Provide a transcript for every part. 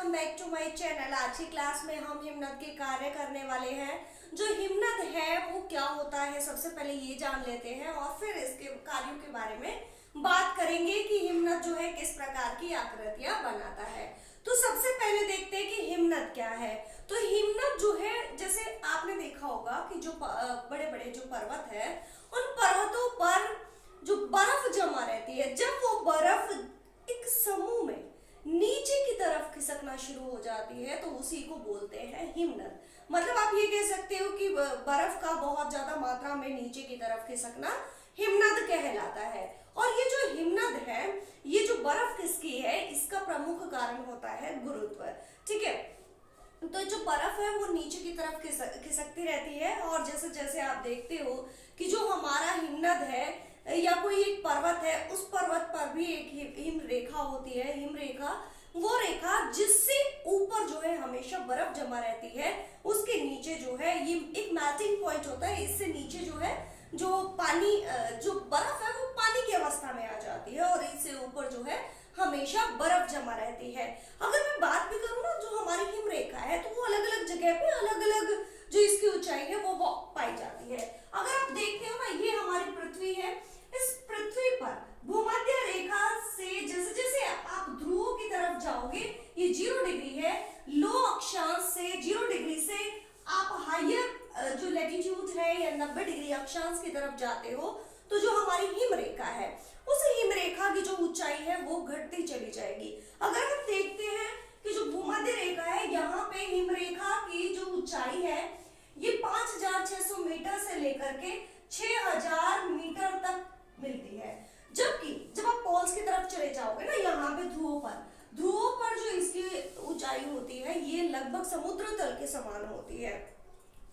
Welcome back to my channel. आज की class में हम हिमनद के कार्य करने वाले हैं। जो हिमनद है वो क्या होता है, सबसे पहले ये जान लेते हैं और फिर इसके कार्यों के बारे में बात करेंगे कि हिमनद जो है किस प्रकार की आकृतियां बनाता है। तो सबसे पहले देखते हैं कि हिमनद क्या है। तो हिमनद जो है, जैसे आपने देखा होगा कि जो बड़े बड़े जो पर्वत है, उन पर्वतों पर जो बर्फ जमा रहती है, जब वो बर्फ एक समूह में नीचे की तरफ खिसकना शुरू हो जाती है तो उसी को बोलते हैं हिमनद। मतलब आप ये कह सकते हो कि बर्फ का बहुत ज्यादा मात्रा में नीचे की तरफ खिसकना हिमनद कहलाता है। और ये जो हिमनद है, ये जो बर्फ खिसकी है, इसका प्रमुख कारण होता है गुरुत्व। ठीक है, तो जो बर्फ है वो नीचे की तरफ खिसकती रहती है और जैसे जैसे आप देखते हो कि जो हमारा हिमनद है या कोई एक पर्वत है, उस पर्वत पर भी एक हिम रेखा होती है। हिम रेखा वो रेखा जिससे ऊपर जो है हमेशा बर्फ जमा रहती है, उसके नीचे जो है ये एक मेल्टिंग पॉइंट होता है। इससे नीचे जो है जो पानी, जो बर्फ है वो पानी की अवस्था में आ जाती है और इससे ऊपर जो है हमेशा बर्फ जमा रहती है। अगर मैं बात भी करूँ ना, जो हमारी हिम रेखा है तो वो अलग अलग जगह पे अलग अलग जो इसकी ऊंचाई है वो पाई जाती है। अगर आप देखते हो ना, ये हमारी पृथ्वी है। इस पृथ्वी पर भूमध्य रेखा से जैसे जैसे आप ध्रुवों की तरफ जाओगे, ये 0 डिग्री है। लो अक्षांश से 0 डिग्री से आप हायर जो लैटिट्यूड है या 90 डिग्री अक्षांश की तरफ जाते हो, तो जो हमारी हिम रेखा है, उस हिम रेखा की जो ऊंचाई है वो घटती चली जाएगी। अगर हम देखते हैं कि जो भूमध्य रेखा है, यहाँ पे हिम रेखा की जो ऊंचाई है ये 5600 मीटर से लेकर के 6000 मीटर तक मिलती है। जबकि जब आप पोल्स की तरफ चले जाओगे ना, यहाँ पे ध्रुवों पर जो इसकी ऊंचाई होती है ये लगभग समुद्र तल के समान होती है।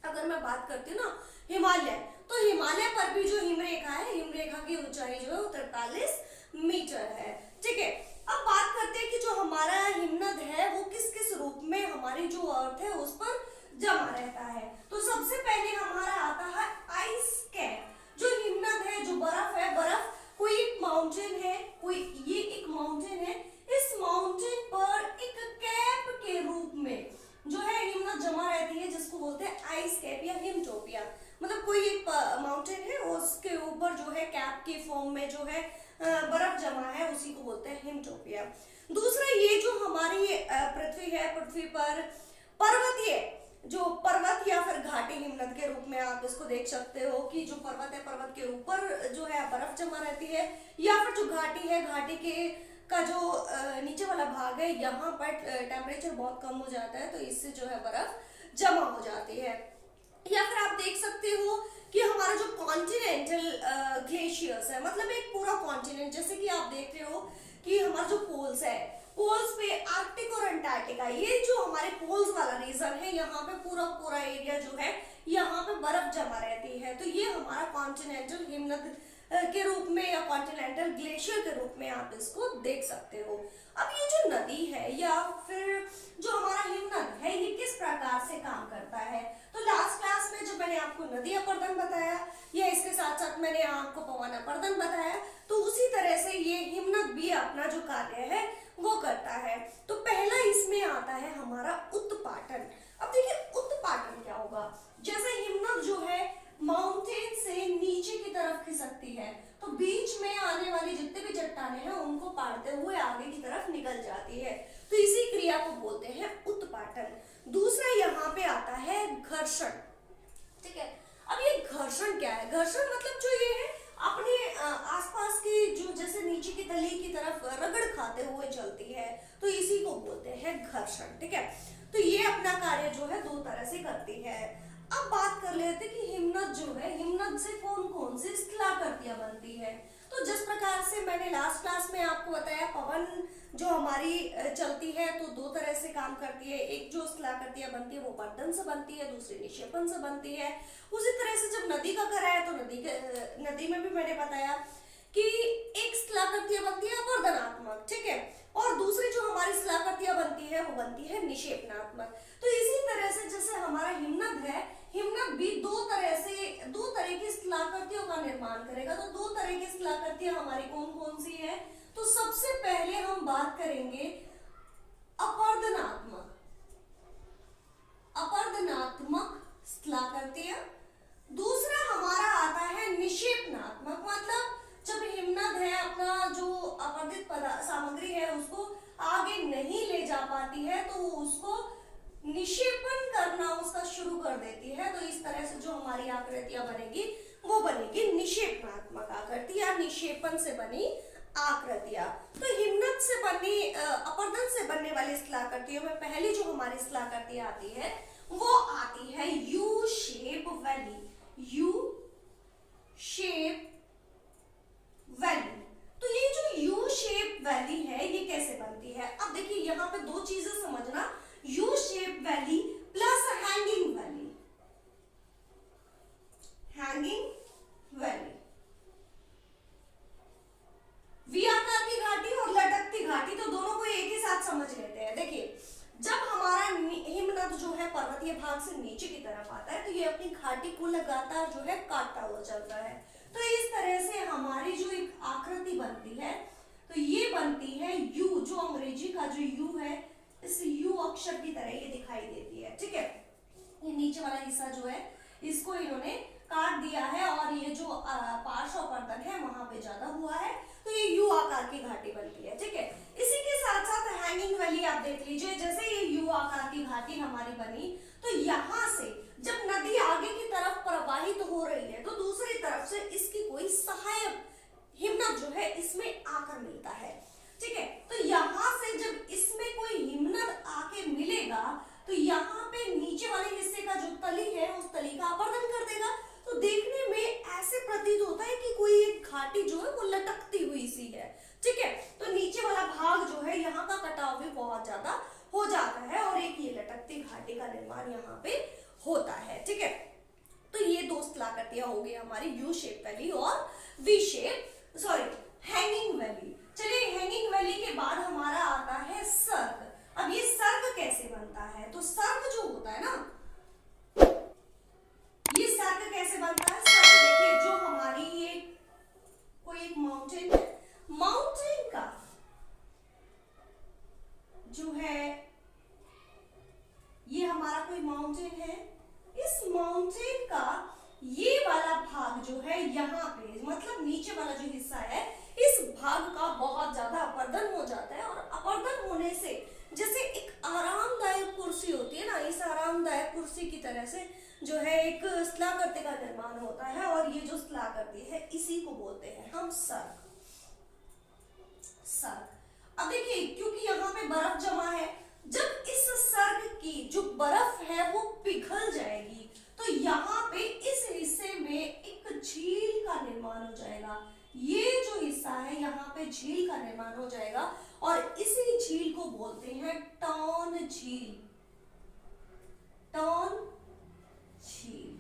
अगर मैं बात करती हूँ ना हिमालय, तो हिमालय पर भी जो हिमरेखा है, हिमरेखा की ऊंचाई जो है वो 43 मीटर है। ठीक है, अब बात करते हैं कि जो हमारा हिमनद है वो किस किस रूप में हमारी जो अर्थ है उस पर जमा रहता है। तो सबसे पहले हमारा आता है आइस कैप। जो हिमनद है, जो बर्फ है, बर्फ कोई एक माउंटेन है, ये एक माउंटेन है, इस माउंटेन पर एक कैप के रूप में जो है हिमनद जमा रहती है, जिसको बोलते हैं आइस कैप या हिमटोपिया। मतलब कोई एक माउंटेन है, उसके ऊपर जो है कैप के फॉर्म में जो है बर्फ जमा है, उसी को बोलते हैं हिमटोपिया। दूसरा, ये जो हमारी पृथ्वी है, पृथ्वी पर पर्वत या फिर घाटी हिमनद के रूप में आप इसको देख सकते हो कि जो पर्वत है, पर्वत के ऊपर जो है बर्फ जमा रहती है, या फिर जो घाटी है, घाटी के का जो नीचे वाला भाग है, यहाँ पर टेम्परेचर बहुत कम हो जाता है तो इससे जो है बर्फ जमा हो जाती है। या फिर आप देख सकते हो कि हमारा जो कॉन्टिनेंटल ग्लेशियर्स है, मतलब एक पूरा कॉन्टिनेंट, जैसे कि आप देख रहे हो कि हमारा जो पोल्स है, पोल्स पे आर्कटिक और अंटार्कटिका, ये जो हमारे पोल्स वाला रीजन है, यहाँ पे पूरा एरिया जो है यहाँ पे बर्फ जमा रहती है। तो ये हमारा कॉन्टिनेंटल हिमनद के रूप में या कॉन्टिनेंटल ग्लेशियर के रूप में आप इसको देख सकते हो। अब ये जो नदी है या फिर जो हमारा हिमनद है, ये किस प्रकार से काम करता है। तो लास्ट क्लास में जब मैंने आपको नदी अपर्दन बताया या इसके साथ साथ मैंने आपको पवन अपर्दन बताया, तो उसी तरह से ये हिमनद भी अपना जो कार्य है वो करता है। तो पहला इसमें आता है हमारा उत्पाटन। अब देखिए उत्पाटन क्या होगा। जैसे हिमनद जो है माउंटेन से नीचे की तरफ खिसकती है, तो बीच में आने वाली जितने भी चट्टानें हैं उनको पाड़ते हुए आगे की तरफ निकल जाती है, तो इसी क्रिया को बोलते हैं उत्पाटन। दूसरा यहाँ पे आता है घर्षण। ठीक है, अब ये घर्षण क्या है। घर्षण मतलब जो ये है अपने आसपास की जो जैसे नीचे की तली की तरफ रगड़ खाते हुए चलती है, तो इसी को बोलते हैं घर्षण। ठीक है, तो ये अपना कार्य जो है 2 तरह से करती है। अब बात कर लेते कि हिमनद जो है, हिमनद से कौन कौन सी स्थलाकृतियां बनती है। तो जिस प्रकार से मैंने लास्ट क्लास में आपको बताया, पवन जो हमारी चलती है तो 2 तरह से काम करती है। एक जो स्थलाकृतियां बनती है वो पर्दन से बनती है, दूसरी निक्षेपण से बनती है। उसी तरह से जब नदी का कराया तो नदी में भी मैंने बताया कि एक स्थलाकृतियां बनती है अपर्दनात्मक, ठीक है, और दूसरी जो हमारी स्थलाकृतियां बनती है वो बनती है निक्षेपणात्मक। तो इसी तरह से जैसे हमारा हिमनद है, हिमनद भी 2 तरह की स्थलाकृतियों का निर्माण करेगा। तो 2 तरह की स्थलाकृतियां हमारी कौन कौन सी है। तो सबसे पहले हम बात करेंगे अपर्दनात्मक। सामग्री है उसको आगे नहीं ले जा पाती है तो उसको निक्षेपण करना उसका शुरू कर देती है। तो इस तरह से जो हमारी आकृतियां बनेगी वो बनेगी निक्षेपणात्मक आकृति या निक्षेपण से बनी आकृतियां। तो हिमनद से बनी अपरदन से बनने वाली स्थलाकृतियों में पहली जो हमारी स्थलाकृतियां आती है वो आती है you shape valley. You shape valley. तो ये जो यू शेप वैली है ये कैसे बनती है? अब देखिए यहाँ पे दो चीजें समझना, U shape valley plus hanging valley. Hanging valley, V आकार की घाटी और लटकती घाटी, तो दोनों को एक ही साथ समझ लेते हैं। देखिए जब हमारा हिमनद जो है पर्वतीय भाग से नीचे की तरफ आता है तो ये अपनी घाटी को लगातार जो है काटता हुआ चलता है। तो इस तरह से हमारी जो एक आकृति बनती है तो ये बनती है यू, जो अंग्रेजी का जो यू है इस यू अक्षर की तरह ये दिखाई देती है। ठीक है, ये नीचे वाला हिस्सा जो है इसको इन्होंने काट दिया है और ये जो पार्श्व अपरदन है वहां पे ज्यादा हुआ है तो ये यू आकार की घाटी बनती है। ठीक है, इसी के साथ साथ हैंगिंग वैली आप देख लीजिए, जैसे ये यू आकार की घाटी हमारी बनी तो यहाँ से जब नदी आगे की तरफ प्रवाहित हो रही है तो दूसरी तरफ से इसकी कोई सहायक हिमनद जो है इसमें आकर मिलता है। ठीक है, तो यहाँ से जब इसमें कोई हिमनद आके मिलेगा तो यहाँ पे नीचे वाले हिस्से का जो तली है उस तली का अपरदन कर देगा। तो देखने में ऐसे प्रतीत होता है कि कोई एक घाटी जो है वो लटकती हुई सी है। ठीक है, तो नीचे वाला भाग जो है यहाँ का कटाव भी बहुत ज्यादा हो जाता है और एक ये लटकती घाटी का निर्माण यहाँ पे होता है। ठीक है, तो ये दो स्थलाकृतियां हो गई हमारी यू शेप वैली और वी शेप हैंगिंग वैली। चलिए हैंगिंग वैली के बाद हमारा आता है सर्ग। अब ये सर्ग कैसे बनता है? तो सर्ग जो होता है ना, ये सर्ग कैसे बनता है? सर्ग देखिए जो हमारी ये कोई एक माउंटेन है, माउंटेन का जो है ये हमारा कोई माउंटेन है, इस माउंटेन का ये वाला भाग जो है यहाँ पे मतलब नीचे वाला जो हिस्सा है इस भाग का बहुत ज्यादा अपरदन हो जाता है और अपरदन होने से जैसे एक आरामदायक कुर्सी होती है ना, इस आरामदायक कुर्सी की तरह से जो है एक स्थलाकृति का निर्माण होता है और ये जो स्थलाकृति है इसी को बोलते हैं हम सर्ग। सर्ग। अब देखिए क्योंकि यहाँ पे बर्फ जमा है, जब इस सर्ग की जो बर्फ है वो पिघल जाएगी तो यहाँ पे इस हिस्से में एक झील का निर्माण हो जाएगा। ये जो हिस्सा है यहाँ पे झील का निर्माण हो जाएगा और इसी झील को बोलते हैं टॉन झील। टॉन झील।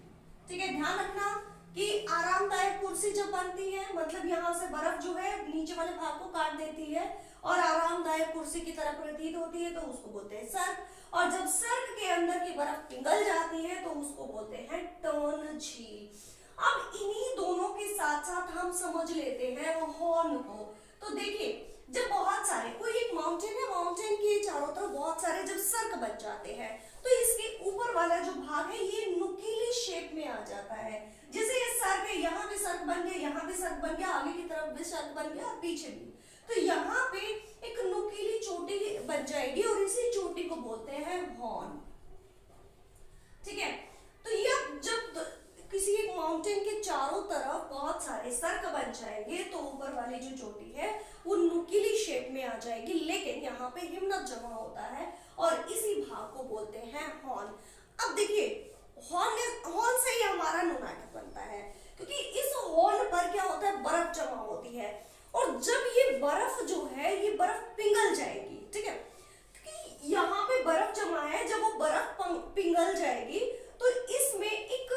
ठीक है, ध्यान रखना कि आरामदायक कुर्सी जब बनती है मतलब यहाँ से बर्फ जो है नीचे वाले भाग को काट देती है और आरामदायक कुर्सी की तरह प्रतीत होती है तो उसको बोलते हैं सर्ग। और जब सर्ग के अंदर की बर्फ पिघल जाती है तो उसको बोलते हैं टॉन झील। अब इन्हीं दोनों के साथ साथ हम समझ लेते हैं हॉर्न को। तो देखिए जब बहुत सारे कोई एक माउंटेन है, माउंटेन के चारों तरफ बहुत सारे जब सर्ग बन जाते हैं तो इसके ऊपर वाला जो भाग है ये नुकीली शेप में आ जाता है। जैसे ये सर्ग है, यहाँ भी सर्ग बन गया, यहाँ भी सर्ग बन गया, आगे की तरफ भी सर्ग बन गया और पीछे भी। तो यहाँ पे एक नुकीली चोटी बन जाएगी और इसी चोटी को बोलते हैं हॉर्न। ठीक है, तो ये जब किसी एक माउंटेन के चारों तरफ बहुत सारे सर्ग बन जाएंगे तो ऊपर वाली जो चोटी है वो नुकीली शेप में आ जाएगी, लेकिन यहाँ पे हिमनद जमा होता है और इसी भाग को बोलते हैं हॉर्न। अब देखिए हॉर्न से ही हमारा नुनाटक बनता है क्योंकि इस हॉर्न पर क्या होता है, बर्फ जमा होती है और जब ये बर्फ जो है ये बर्फ पिघल जाएगी। ठीक है, क्योंकि यहाँ पे बर्फ जमा है, जब वो बर्फ पिघल जाएगी तो इसमें एक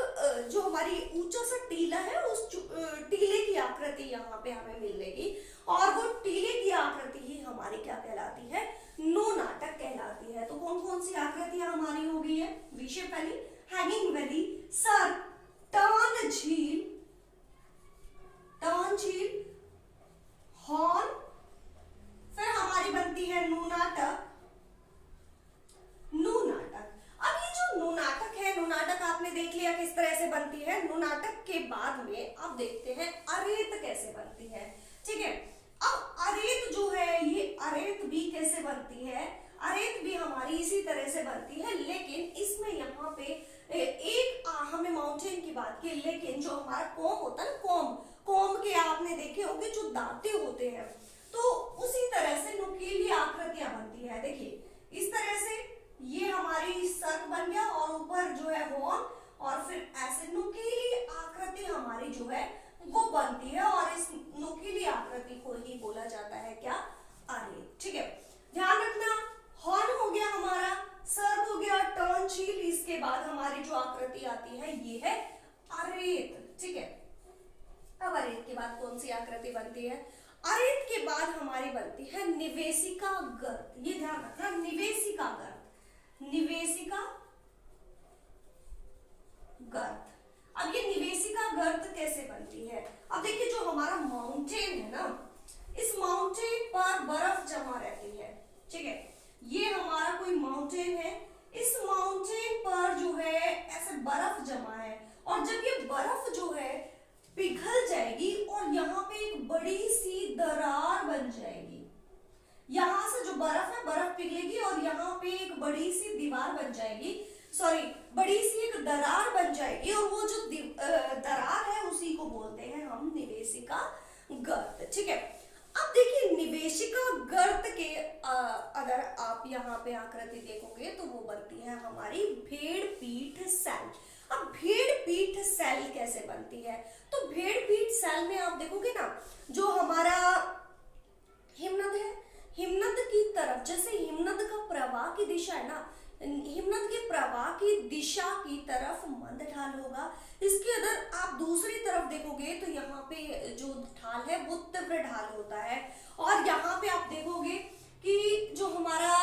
जो हमारी ऊंचा सा टीला है उस टीले की आकृति यहाँ पे हमें मिलेगी और वो टीले की आकृति ही हमारी क्या कहलाती है, नुनाटक कहलाती है। तो कौन कौन सी आकृतियां हमारी हो गई है? V shape valley, hanging valley, सर्ग, टॉन झील, हॉर्न, फिर हमारी बनती है नुनाटक। अब ये जो नुनाटक है, नुनाटक आपने देख लिया किस तरह से बनती है। नुनाटक के बाद में अब देखते हैं अरेत कैसे बनती है। ठीक है, अब अरेत जो है ये बनती है, अरेत भी हमारी इसी तरह से बनती है, लेकिन इसमें यहाँ पे एक हमने माउंटेन की बात की, लेकिन जो हमारा कोम होता है ना, कोम के आपने देखे होंगे जो दांते होते हैं, तो उसी तरह से नुकीली आकृतियां बनती है। देखिए इस तरह से ये हमारी सर्क बन गया और ऊपर जो है हॉर्न, और फिर ऐसे नुकीली आकृति हमारी जो है वो बनती है, और इस नुकीली आकृति को ही बोला जाता है क्या, अरेत। ठीक है, ध्यान रखना, हॉर्न हो गया हमारा, सर्क हो गया, टर्न चील, इसके बाद हमारी जो आकृति आती है ये है अरेत। ठीक है, अब अरेत के बाद कौन सी आकृति बनती है, अरेत के बाद हमारी बनती है निवेशिका गर्त। ये ध्यान रखना, निवेशिका गर्त, निवेशिका गर्त। अब ये निवेशिका गर्त कैसे बनती है, अब देखिए जो हमारा माउंटेन है ना, इस माउंटेन पर बर्फ जमा रहती है। ठीक है, ये हमारा कोई माउंटेन है, इस माउंटेन पर जो है ऐसे बर्फ जमा है, और जब ये बर्फ जो है पिघल जाएगी और यहाँ पे एक बड़ी सी दरार बन जाएगी, यहाँ से जो बर्फ है बर्फ पिघलेगी और यहाँ पे एक बड़ी सी दीवार बन जाएगी, सॉरी बड़ी सी एक दरार बन जाएगी, और वो जो दरार है उसी को बोलते हैं हम निवेशिका गर्त। ठीक है, अब देखिए निवेशिका गर्त के अगर आप यहाँ पे आकृति देखोगे तो वो बनती है हमारी भेड़ पीठ सेल। अब भेड़ पीठ सेल कैसे बनती है, तो भेड़ पीठ सेल में आप देखोगे ना, जो हमारा हिमनद है, हिमनद की तरफ, जैसे हिमनद का प्रवाह की दिशा है ना, हिमनद के प्रवाह की दिशा की तरफ मंद ढाल होगा। इसके अगर आप दूसरी तरफ देखोगे तो यहाँ पे जो ढाल है वो तीव्र ढाल होता है, और यहाँ पे आप देखोगे कि जो हमारा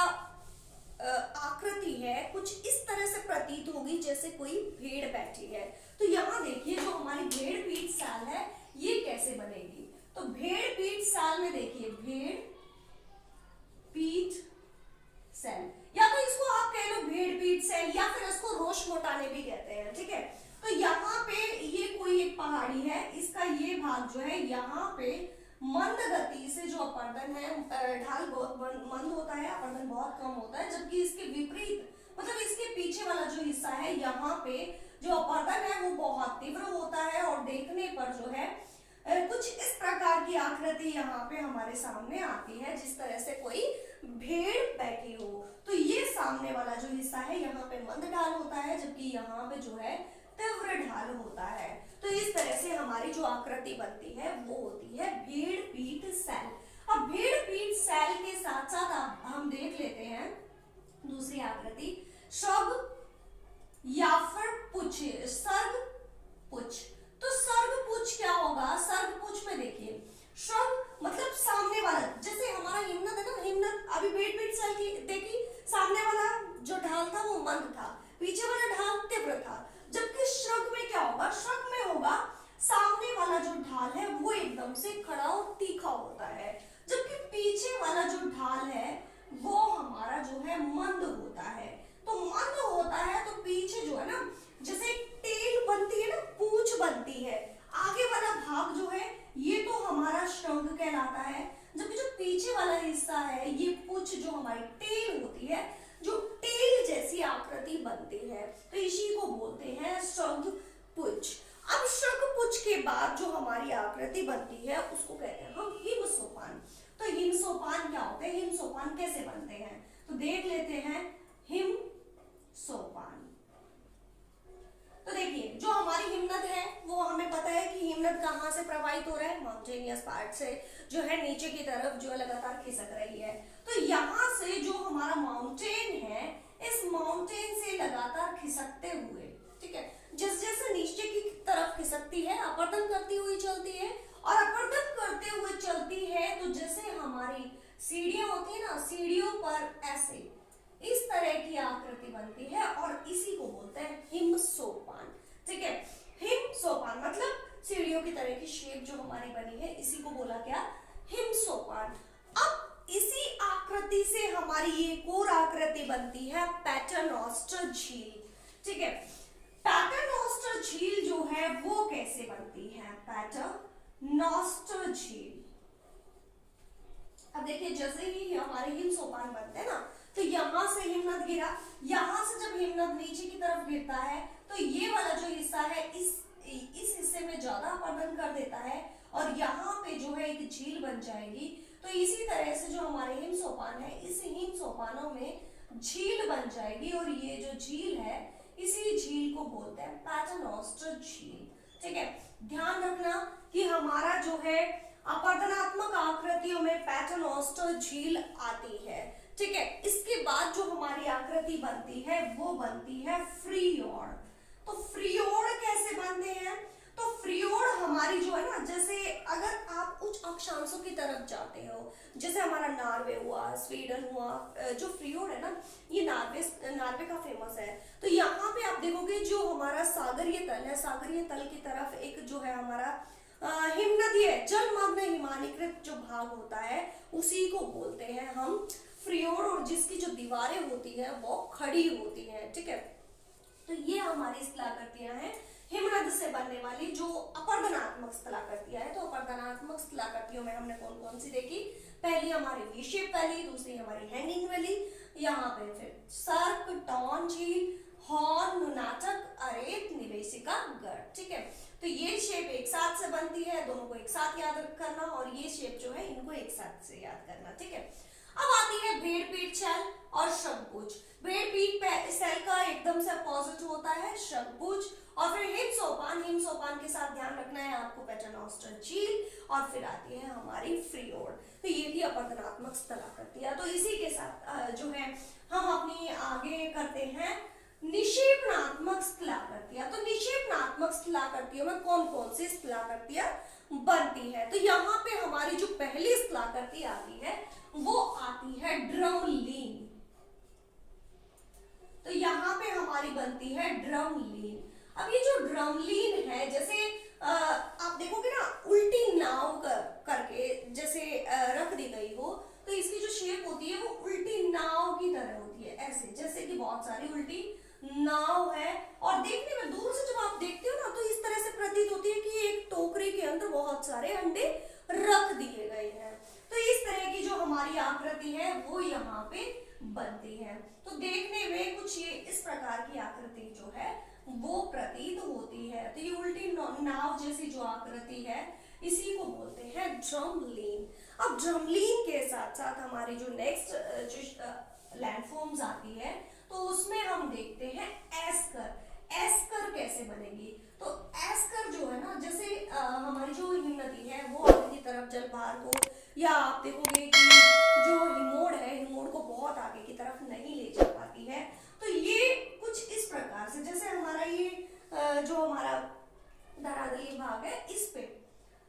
आकृति है कुछ इस तरह से प्रतीत होगी जैसे कोई भेड़ बैठी है। तो यहाँ देखिए जो हमारी भेड़ पीठ सेल है ये कैसे बनेगी, तो भेड़ पीठ सेल में देखिए भेड़ पीठ सेल, या तो इसको आप कह लो भेड़ पीठ सेल, या फिर इसको रोश मोटाने भी कहते हैं। ठीक है, तो यहाँ पे ये कोई एक पहाड़ी है, इसका ये भाग जो है यहाँ पे मंद गति से जो अपर्दन है, ढाल बहुत मंद होता है, अपर्दन बहुत कम होता है, जबकि इसके विपरीत मतलब इसके पीछे वाला जो हिस्सा है यहाँ पे जो अपर्दन है वो बहुत तीव्र होता है, और देखने पर जो है कुछ इस प्रकार की आकृति यहाँ पे हमारे सामने आती है, जिस तरह से कोई भेड़ बैठी हो। तो ये सामने वाला जो हिस्सा है यहाँ पे मंद ढाल होता है, जबकि यहाँ पे जो है तीव्र ढाल होता है। तो इस तरह से हमारी जो आकृति बनती है वो होती है भेड़ पीठ सेल। अब भेड़ पीठ सेल के साथ साथ हम देख लेते हैं दूसरी आकृति, श्रग या फिर पुच्छ, सर्ग पुच्छ। तो सर्ग पुच्छ क्या होगा, सर्ग पुच्छ में देखिए श्रग मतलब सामने वाला, जैसे हमारा हिमनद है ना, हिमनद अभी भेड़ पीठ सेल की देखी, सामने वाला जो ढाल था वो मंद था, पीछे वाला ढाल तीव्र था, जबकि श्रग में क्या होगा, श्रग में होगा सामने वाला जो ढाल है वो एकदम से खड़ा और तीखा होता है, जबकि पीछे वाला जो ढाल है वो हमारा जो है मंद होता है। तो मंद होता है तो पीछे जो है ना, जैसे टेल बनती है ना, पूंछ बनती है, आगे वाला भाग जो है ये तो हमारा श्रग कहलाता है, जबकि जो पीछे वाला हिस्सा है ये पूंछ जो हमारी टेल होती है, जो टेल जैसी आकृति बनती है, तो इसी को बोलते हैं श्रग पुच्छ। अब श्रग पुच्छ के बाद जो हमारी आकृति बनती है उसको कहते हैं हम हिम सोपान। तो हिम सोपान क्या होते हैं, हिम सोपान कैसे बनते हैं, तो देख लेते हैं हिम सोपान। तो देखिए जो हमारी हिमनद है वो हमें पता है कि हिमनद कहाँ से प्रवाहित हो रहा है, माउंटेनियस पार्ट से जो है नीचे की तरफ जो लगातार खिसक रही है। तो यहाँ से जो हमारा माउंटेन है, इस माउंटेन से लगातार खिसकते हुए, ठीक है, जैसे जैसे नीचे की तरफ खिसकती है अपर्दन करती हुई चलती है, और अपर्दन करते हुए चलती है तो जैसे हमारी सीढ़ियां होती है ना, सीढ़ियों पर ऐसे इस तरह की आकृति बनती है, और इसी को बोलते हैं हिम सोपान। ठीक है, हिम सोपान मतलब सीढ़ियों की तरह की शेप जो हमारी बनी है, इसी को बोला क्या, हिम सोपान। अब इसी आकृति से हमारी एक और आकृति बनती है पैटर्नोस्टर झील। ठीक है, पैटर्नोस्टर झील जो है वो कैसे बनती है, पैटर्नोस्टर झील। अब देखिए जैसे ही हमारे हिम सोपान बनते हैं ना, तो यहाँ से हिमनद गिरा, यहाँ से जब हिमनद नीचे की तरफ गिरता है तो ये वाला जो हिस्सा है इस हिस्से में ज्यादा अपर्दन कर देता है और यहाँ पे जो है एक झील बन जाएगी। तो इसी तरह से जो हमारे हिम सोपान है, इस हिम सोपानों में झील बन जाएगी और ये जो झील है इसी झील को बोलते हैं पैटर्नोस्टर झील। ठीक है, ध्यान रखना कि हमारा जो है अपर्दनात्मक आकृतियों में पैटर्नोस्टर झील आती है। ठीक है, इसके बाद जो हमारी आकृति बनती है वो बनती है फ्रियोड। तो फ्रियोड कैसे बनते हैं? तो फ्रियोड हमारी जो है ना, जैसे अगर आप उच्च अक्षांशों की तरफ जाते हो, जैसे हमारा नॉर्वे हुआ, स्वीडन हुआ, जो फ्रियोड है ना ये नॉर्वे का फेमस है। तो यहाँ पे आप देखोगे जो हमारा सागरीय तल है, सागरीय तल की तरफ एक जो है हमारा हिमनदी है, जलमग्न हिमानीकृत जो भाग होता है उसी को बोलते हैं हम फ्रियोड, और जिसकी जो दीवारें होती है वो खड़ी होती है। ठीक है, तो ये हमारी स्थलाकृतियां हैं हिमनद से बनने वाली जो अपर्दनात्मक स्थलाकृतियां है। तो अपर्दनात्मक स्थलाकृतियों में हमने कौन कौन सी देखी? पहली हमारी वी शेप वैली, दूसरी हमारी हैंगिंग वैली, यहाँ पे फिर सर्क, टॉन झील, हॉर्न, नुनाटक, अरेत, निवेशिका, गढ़। ठीक है, तो ये शेप एक साथ से बनती है, दोनों को एक साथ याद करना, और ये शेप जो है इनको एक साथ से याद करना। ठीक है, अब आती है भेड़ पीठ शैल और शंकुज। भेड़ पीठ सेल का एकदम से अपोजिट होता है शंकुज, और फिर हिम सोपान के साथ ध्यान रखना है आपको पैटर्नोस्टर झील, और फिर आती है हमारी फ्रियोड। तो ये थी अपर्दनात्मक स्थलाकृतियां। तो इसी के साथ जो है हम अपनी आगे करते हैं निक्षेपणात्मक स्थलाकृतियां। तो निक्षेपणात्मक स्थलाकृतियों में कौन कौन सी स्थलाकृतियां बनती है? तो यहाँ पे हमारी जो पहली स्थलाकृति आती है वो आती है ड्रमलीन। तो यहाँ पे हमारी बनती है ड्रमलीन। अब ये जो ड्रमलीन है, जैसे आप देखोगे ना उल्टी नाव करके जैसे रख दी गई हो, तो इसकी जो शेप होती है वो उल्टी नाव की तरह होती है, ऐसे जैसे कि बहुत सारी उल्टी नाव है, और देखने में दूर से जब आप देखते हो ना तो इस तरह से प्रतीत होती है कि एक टोकरी के अंदर बहुत सारे अंडे रख दिए गए हैं। तो इस तरह की जो हमारी आकृति है वो यहाँ पे बनती है। तो देखने में कुछ ये इस प्रकार की आकृति जो है वो प्रतीत होती है। तो ये उल्टी नाव जैसी जो आकृति है इसी को बोलते हैं ड्रमलीन। अब ड्रमलीन के साथ साथ हमारी जो नेक्स्ट जो लैंडफॉर्म्स आती है तो उसमें हम देखते हैं एस्कर। एस्कर कैसे बनेगी? तो एस्कर जो है ना, जैसे हमारी जो हिम नदी है वो आगे की तरफ जलभार को, या आप देखोगे कि जो हिमोड़ है हिमोड़ को बहुत आगे की तरफ नहीं ले जा पाती है। तो ये कुछ इस प्रकार से, जैसे हमारा ये जो हमारा धरातलीय भाग है इस पे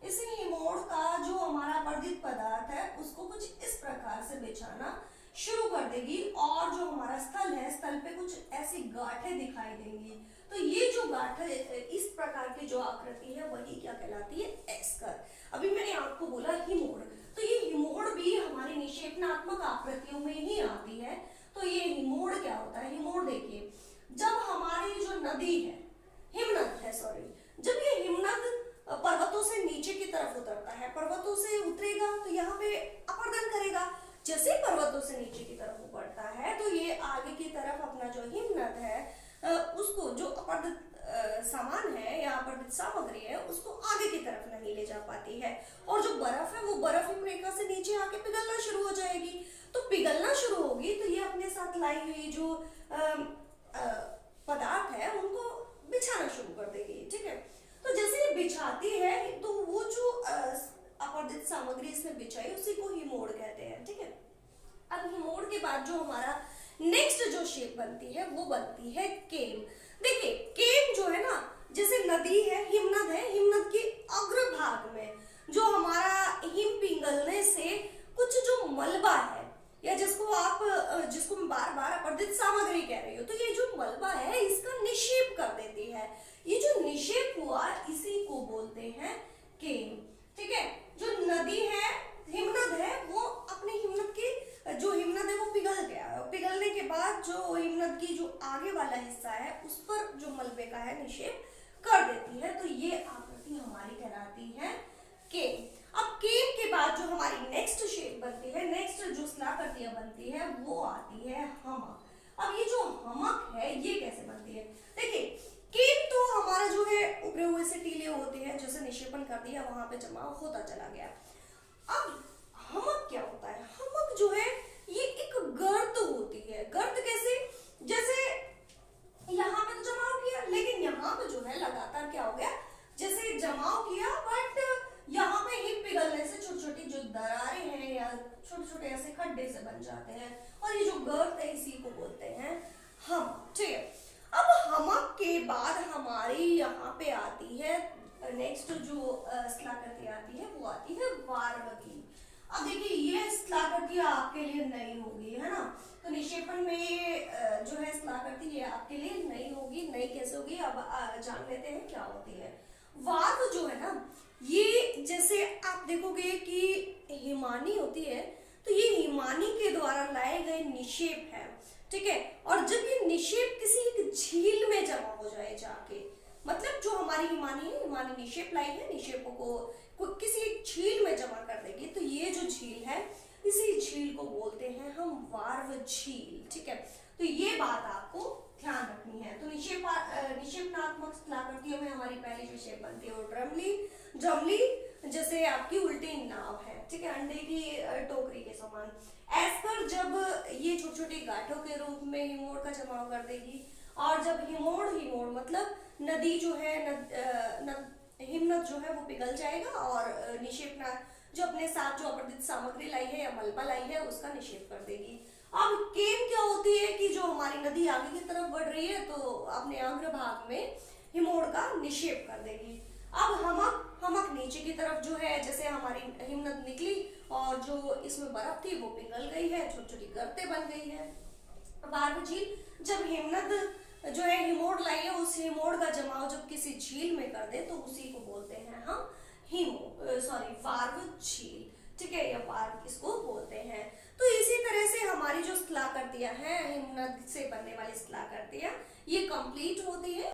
इस हिमोड़ का जो हमारा वर्धित पदार्थ है उसको कुछ इस प्रकार से बिछाना शुरू कर देगी, और जो हमारा स्थल है स्थल पे कुछ ऐसी गांठें दिखाई देंगी। तो ये जो गांठें इस प्रकार की जो आकृति है वही क्या कहलाती है? एस्कर। अभी मैंने आपको बोला हिमोड़, तो ये हिमोड़ भी हमारी निक्षेपणात्मक आकृतियों में ही आती है। तो ये हिमोड़ क्या होता है? हिमोड़ देखिए, जब हमारी जो नदी है हिमनद है, सॉरी, जब ये हिमनद पर्वतों से नीचे की तरफ उतरता है, पर्वतों से उतरेगा तो यहाँ पे अपर्दन करेगा। जैसे पर्वतों से नीचे की तरफ बढ़ता है तो ये आगे की तरफ अपना जो हिमनद है उसको जो अपर्दित सामान है या अपर्दित सामग्री है उसको आगे की तरफ नहीं ले जा पाती है, और जो बर्फ है वो बर्फ हिम रेखा से नीचे आके पिघलना शुरू हो जाएगी। तो पिघलना शुरू होगी तो ये अपने साथ लाई हुई जो पदार्थ है उनको बिछाना शुरू कर देगी। ठीक है, तो जैसे ये बिछाती है तो वो जो अपर्दित सामग्री इसने बिछाई उसी को हिमोड़ कहते हैं। ठीक है, अब हिमोड़ के बाद जो हमारा नेक्स्ट जो शेप बनती है वो बनती है केम। देखिए केम जो है ना, जैसे नदी है हिमनद है, हिमनद के अग्रभाग में जो हमारा हिम पिघलने से कुछ जो मलबा है, या जिसको मैं बार बार अपर्दित सामग्री कह रही हूँ, तो ये जो मलबा है इसका निक्षेप कर देती है। ये जो निक्षेप हुआ इसी को बोलते हैं केम। ठीक है, जो नदी है हिमनद है वो अपने हिमनद की जो हिमनद है वो पिघल गया, पिघलने के बाद जो हिमनद की जो आगे वाला हिस्सा है उस पर जो मलबे का है निक्षेप कर देती है। तो ये आकृति हमारी कहलाती है केम। अब केम के बाद जो हमारी नेक्स्ट शेप बनती है, नेक्स्ट जो स्थलाकृतियां बनती है वो आती है हमक। अब ये जो हमक है ये कैसे बनती है? देखिए केम तो हमारा जो है उभरे हुए से टीले होते हैं, जैसे निक्षेपण कर दिया वहां पे जमा होता चला गया। अब हमक क्या होता है? हमक जो है ये एक गर्त होती है। गर्त कैसे? जैसे यहाँ पे तो जमाव किया, लेकिन यहाँ पे जो है लगातार क्या हो गया, जैसे जमाव किया बट यहाँ पे हिम पिघलने से छोटी छोटी जो दरारें हैं या छोटे छोटे ऐसे खड्डे से बन जाते हैं, और ये जो गर्त है इसी को बोलते हैं हमक। ठीक है, अब हमक के बाद हमारी यहाँ पे आती है नेक्स्ट जो स्थलाकृति आती है वो आती है वार्व की। अब देखिए ये स्थलाकृति आपके लिए नई होगी, है ना, तो निक्षेपण में जो है स्थलाकृति ये आपके लिए नई होगी। नई कैसे होगी अब जान लेते हैं क्या होती है। वार्व जो है ना, ये जैसे आप देखोगे कि हिमानी होती है, तो ये हिमानी के द्वारा लाए गए निक्षेप है, ठीक है। और जब ये निक्षेप किसी एक झील में जमा हो जाए जाके, मतलब जो हमारी हिमानी है, हिमानी निक्षेप लाई है, निक्षेपों को किसी एक झील में जमा कर देगी, तो ये जो झील है इसी झील को बोलते हैं हम वार्व झील, ठीक है। तो ये बात आपको ध्यान रखनी है। तो निक्षेपणात्मक स्थलाकृतियों में हमारी पहली जो शेप बनती है वो ड्रमली जैसे आपकी उल्टी नाव है, ठीक है, अंडे की टोकरी के समान। एस्पर जब ये छोटी छोटी गांठों के रूप में हिमोड़ का जमाव कर देगी, और जब हिमोड़ मतलब नदी जो है हिमनद जो है वो पिघल जाएगा और निक्षेपना जो अपने साथ जो अपरदित सामग्री लाई है या मलबा लाई है उसका निक्षेप कर देगी। अब केम क्या होती है कि जो हमारी नदी आगे की तरफ बढ़ रही है तो अपने अग्रभाग में हिमोड़ का निक्षेप कर देगी। अब हमक नीचे की तरफ जो है, जैसे हमारी हिमनद निकली और जो इसमें बर्फ थी वो पिघल गई है, छोटी छोटी गर्तें बन गई है। वार्व झील, जब हिमनद जो है हिमोड़ लाई है, उस हिमोड़ का जमाव जब किसी झील में कर दे तो उसी को बोलते हैं हम वार्व झील, ठीक है, या वार्व इसको बोलते हैं। तो इसी तरह से हमारी जो स्थलाकृतियां हैं, हिमनद से बनने वाली स्थलाकृतियां, ये कंप्लीट होती है।